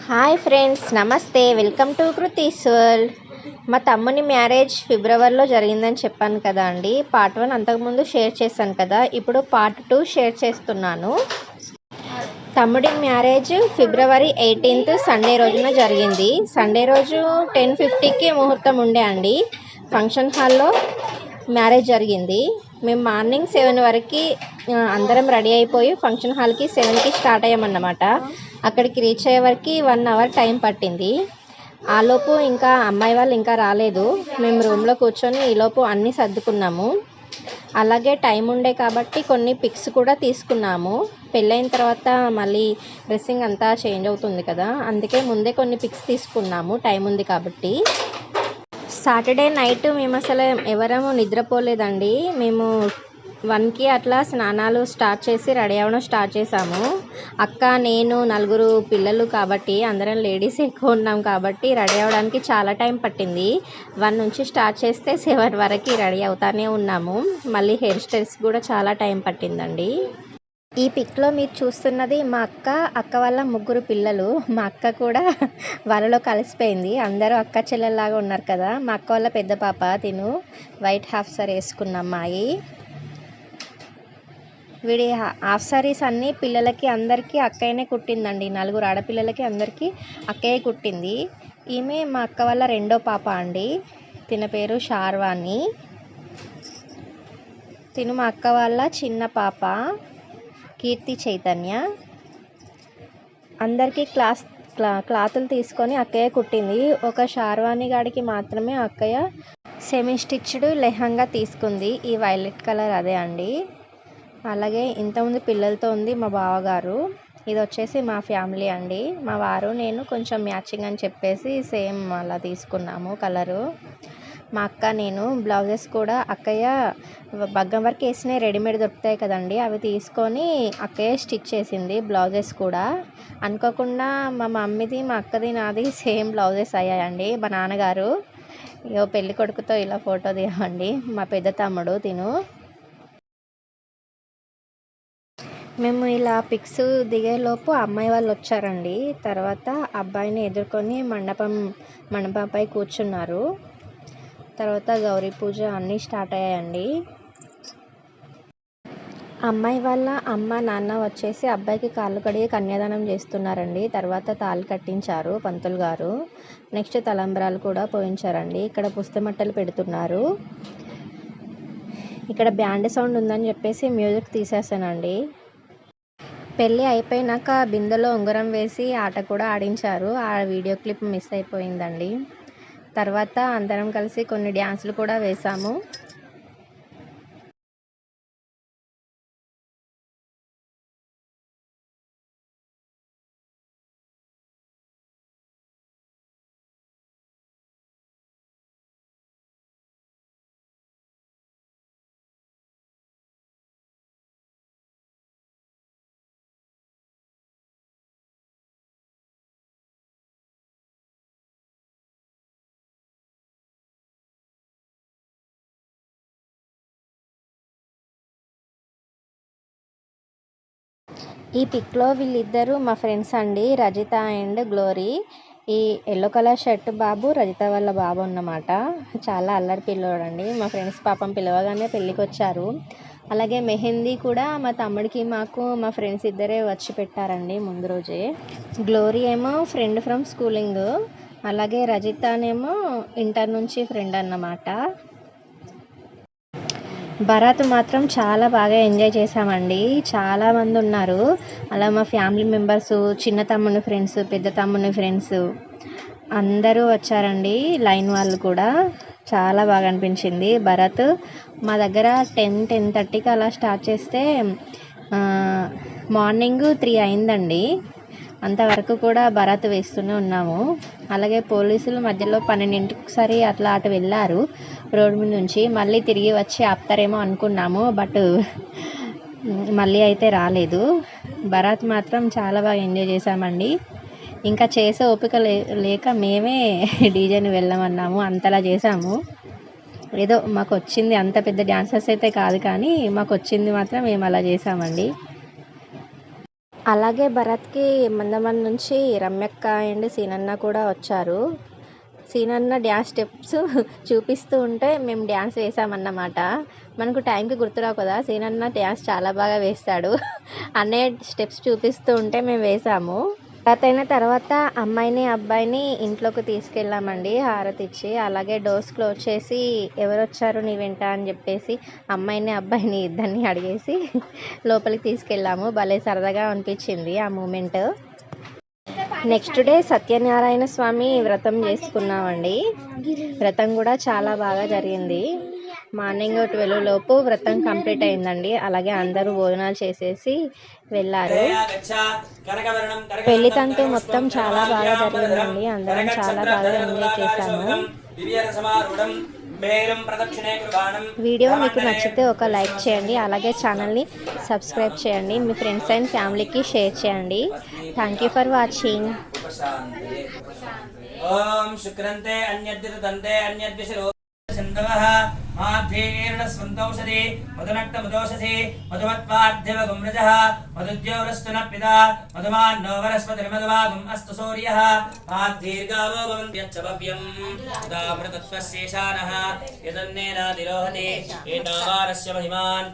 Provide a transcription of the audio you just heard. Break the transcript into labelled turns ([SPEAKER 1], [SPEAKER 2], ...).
[SPEAKER 1] Hi friends, నమస్తే. Welcome to Kruti's world. మా తమ్ముని మ్యారేజ్ ఫిబ్రవరిలో జరిగిందని చెప్పాను కదా అండి. పార్ట్ 1 అంతకుముందు షేర్ చేశాను కదా, ఇప్పుడు పార్ట్ 2 షేర్ చేస్తున్నాను. తమ్ముడి మ్యారేజ్ ఫిబ్రవరి 18th సండే రోజున జరిగింది. సండే రోజు 10:50కి ముహూర్తం ఉండే అండి. ఫంక్షన్ హాల్లో మ్యారేజ్ జరిగింది. మేము మార్నింగ్ 7 వరకు అందరం రెడీ అయిపోయి ఫంక్షన్ హాల్కి 7కి స్టార్ట్ అయ్యామన్నమాట. అక్కడికి రీచ్ అయ్యే వరకు 1 అవర్ టైం పట్టింది. ఆలోపు ఇంకా అమ్మాయి వాళ్ళు ఇంకా రాలేదు. మేము రూమ్లో కూర్చొని ఈలోపు అన్నీ సర్దుకున్నాము. అలాగే టైం ఉండే కాబట్టి కొన్ని పిక్స్ కూడా తీసుకున్నాము. పెళ్ళైన తర్వాత మళ్ళీ డ్రెస్సింగ్ అంతా చేంజ్ అవుతుంది కదా, అందుకే ముందే కొన్ని పిక్స్ తీసుకున్నాము, టైం ఉంది కాబట్టి. సాటర్డే నైట్ మేము అసలు ఎవరము నిద్రపోలేదండి. మేము 1కి అట్లా స్నానాలు స్టార్ట్ చేసి రెడీ అవ్వడం స్టార్ట్ చేసాము. అక్క, నేను, 4 పిల్లలు కాబట్టి అందరం లేడీస్ ఎక్కువ ఉన్నాం కాబట్టి రెడీ అవ్వడానికి చాలా టైం పట్టింది. 1 నుంచి స్టార్ట్ చేస్తే 7 వరకు రెడీ అవుతానే ఉన్నాము. మళ్ళీ హెయిర్ స్టైల్స్ కూడా చాలా టైం పట్టిందండి. ఈ పిక్లో మీరు చూస్తున్నది మా అక్క వాళ్ళ 3 పిల్లలు. మా అక్క కూడా వాళ్ళలో కలిసిపోయింది. అందరూ అక్క చెల్లెల్లాగా ఉన్నారు కదా. మా అక్క వాళ్ళ పెద్ద పాప, తిను వైట్ హాఫ్ సారీ వేసుకున్న అమ్మాయి. వీడి హాఫ్ సారీస్ అన్నీ పిల్లలకి అందరికీ అక్కయ్యనే కుట్టిందండి. 4 ఆడపిల్లలకి అందరికీ అక్కయ్యే కుట్టింది. ఈమె మా అక్క వాళ్ళ రెండో పాప అండి. తిన పేరు శార్వాణి. తిను మా అక్క వాళ్ళ చిన్న పాప కీర్తి చైతన్య. అందరికీ క్లాతులు తీసుకొని అక్కయ్య కుట్టింది. ఒక శార్వాణి గాడికి మాత్రమే అక్కయ్య సెమీ స్టిచ్డ్ లెహంగా తీసుకుంది. ఈ వైలెట్ కలర్ అదే అండి. అలాగే ఇంతకుముందు పిల్లలతో ఉంది మా బావగారు. ఇది వచ్చేసి మా ఫ్యామిలీ అండి. మా వారు నేను కొంచెం మ్యాచింగ్ అని చెప్పేసి సేమ్ అలా తీసుకున్నాము కలరు. మా అక్క నేను బ్లౌజెస్ కూడా అక్కయ్య బగ్గం వర్క్ వేసినవి రెడీమేడ్ దొరుకుతాయి కదండి, అవి తీసుకొని అక్కయ్య స్టిచ్ చేసింది బ్లౌజెస్ కూడా. అనుకోకుండా మా మమ్మీది, మా అక్కది, నాది సేమ్ బ్లౌజెస్ అయ్యాయండి. మా నాన్నగారు పెళ్లి కొడుకుతో ఇలా ఫోటో దిగండి. మా పెద్ద తమ్ముడు తిను. మేము ఇలా పిక్స్ దిగేలోపు అమ్మాయి వాళ్ళు వచ్చారండి. తర్వాత అబ్బాయిని ఎదుర్కొని మండపంపై కూర్చున్నారు. తర్వాత గౌరీ పూజ అన్నీ స్టార్ట్ అయ్యాయండి. అమ్మాయి వాళ్ళ అమ్మ నాన్న వచ్చేసి అబ్బాయికి కాళ్ళు కడిగి కన్యాదానం చేస్తున్నారండి. తర్వాత తాళి కట్టించారు పంతులు గారు. నెక్స్ట్ తలంబ్రాలు కూడా పోయించారండి. ఇక్కడ పుస్తమట్టలు పెడుతున్నారు. ఇక్కడ బ్యాండ్ సౌండ్ ఉందని చెప్పేసి మ్యూజిక్ తీసేసానండి. పెళ్ళి అయిపోయినాక బిందెలో ఉంగరం వేసి ఆట కూడా ఆడించారు. ఆ వీడియో క్లిప్ మిస్ అయిపోయిందండి. తర్వాత అందరం కలిసి కొన్ని డ్యాన్సులు కూడా వేసాము. ఈ పిక్లో వీళ్ళిద్దరూ మా ఫ్రెండ్స్ అండి, రజిత అండ్ గ్లోరీ. ఈ ఎల్లో కలర్ షర్ట్ బాబు రజిత వాళ్ళ బాబు అన్నమాట. చాలా అల్లరి పిల్లోడండి. మా ఫ్రెండ్స్ పాపం పిలవగానే పెళ్ళికి వచ్చారు. అలాగే మెహందీ కూడా మా తమ్ముడికి మాకు మా ఫ్రెండ్స్ ఇద్దరే వచ్చి పెట్టారండి ముందు రోజే. గ్లోరీ ఏమో ఫ్రెండ్ ఫ్రమ్ స్కూలింగ్, అలాగే రజితనేమో ఇంటర్ నుంచి ఫ్రెండ్ అన్నమాట. భరత్ మాత్రం చాలా బాగా ఎంజాయ్ చేసామండి. చాలామంది ఉన్నారు. అలా మా ఫ్యామిలీ మెంబర్స్, చిన్న తమ్ముని ఫ్రెండ్స్, పెద్ద తమ్ముని ఫ్రెండ్స్ అందరూ వచ్చారండి. లైన్ వాళ్ళు కూడా చాలా బాగా అనిపించింది. భరత్ మా దగ్గర 10-10:30కి అలా స్టార్ట్ చేస్తే మార్నింగ్ 3 అయిందండి. అంతవరకు కూడా భరత్ వేస్తూనే ఉన్నాము. అలాగే పోలీసులు మధ్యలో 12ంటికి ఒకసారి అట్లా అటు వెళ్ళారు రోడ్డు మీద నుంచి. మళ్ళీ తిరిగి వచ్చి ఆపుతారేమో అనుకున్నాము, బట్ మళ్ళీ అయితే రాలేదు. భరత్ మాత్రం చాలా బాగా ఎంజాయ్ చేసామండి. ఇంకా చేసే ఓపిక లేక మేమే డీజేని వెళ్ళమన్నాము, అంతలా చేసాము. ఏదో మాకు వచ్చింది, అంత పెద్ద డాన్సర్స్ అయితే కాదు కానీ మాకు వచ్చింది మాత్రం మేము అలా చేసామండి. అలాగే భరత్కి మందమన్ నుంచి రమ్యక్క అండ్ సీనన్న కూడా వచ్చారు. సీనన్న డ్యాన్స్ స్టెప్స్ చూపిస్తూ ఉంటే మేము డ్యాన్స్ వేసామన్నమాట. మనకు టైంకి గుర్తురావు కదా, సీనన్న డ్యాన్స్ చాలా బాగా వేస్తాడు. అన్నయ్య స్టెప్స్ చూపిస్తూ ఉంటే మేము వేసాము. భరత్ అయిన తర్వాత అమ్మాయిని అబ్బాయిని ఇంట్లోకి తీసుకెళ్ళామండి హారతి ఇచ్చి. అలాగే డోర్స్ క్లోజ్ చేసి ఎవరు వచ్చారు నీ వెంట అని చెప్పేసి అమ్మాయిని అబ్బాయిని ఇద్దరిని అడిగేసి లోపలికి తీసుకెళ్ళాము. భలే సరదాగా అనిపించింది ఆ మూమెంట్. నెక్స్ట్ డే సత్యనారాయణ స్వామి వ్రతం చేసుకున్నామండి. వ్రతం కూడా చాలా బాగా జరిగింది. మార్నింగ్ 12 లోపు వ్రతం కంప్లీట్ అయిందండి. అలాగే అందరూ భోజనాలు చేసేసి వెళ్ళారు. పెళ్లి తంతు మొత్తం చాలా బాగా జరిగిందండి. అందరం చాలా బాగా ఎంజాయ్ చేశాము. వీడియో మీకు నచ్చితే ఒక లైక్ చేయండి. అలాగే ఛానల్ని సబ్స్క్రైబ్ చేయండి. మీ ఫ్రెండ్స్ అండ్ ఫ్యామిలీకి షేర్ చేయండి. Thank you for watching.
[SPEAKER 2] ఓం శుక్రంతే అన్యద్దితంతే అన్యద్విశరో సింధవః మాధ్యేర్ణస్వంతౌషధి మధునక్తముదోషసి మధుమత్వార్ధివగుమ్రజః మధుద్యోరస్తున పితా మధుమాన్నో వనస్పతిర్మధువాగం అస్తు సూర్యః మాధ్యీర్గావో భవంత్యచ్చ భవ్యం దామృతత్వశేషానః యదన్నేనాదిరోహతి ఏతావారస్య మహిమాన్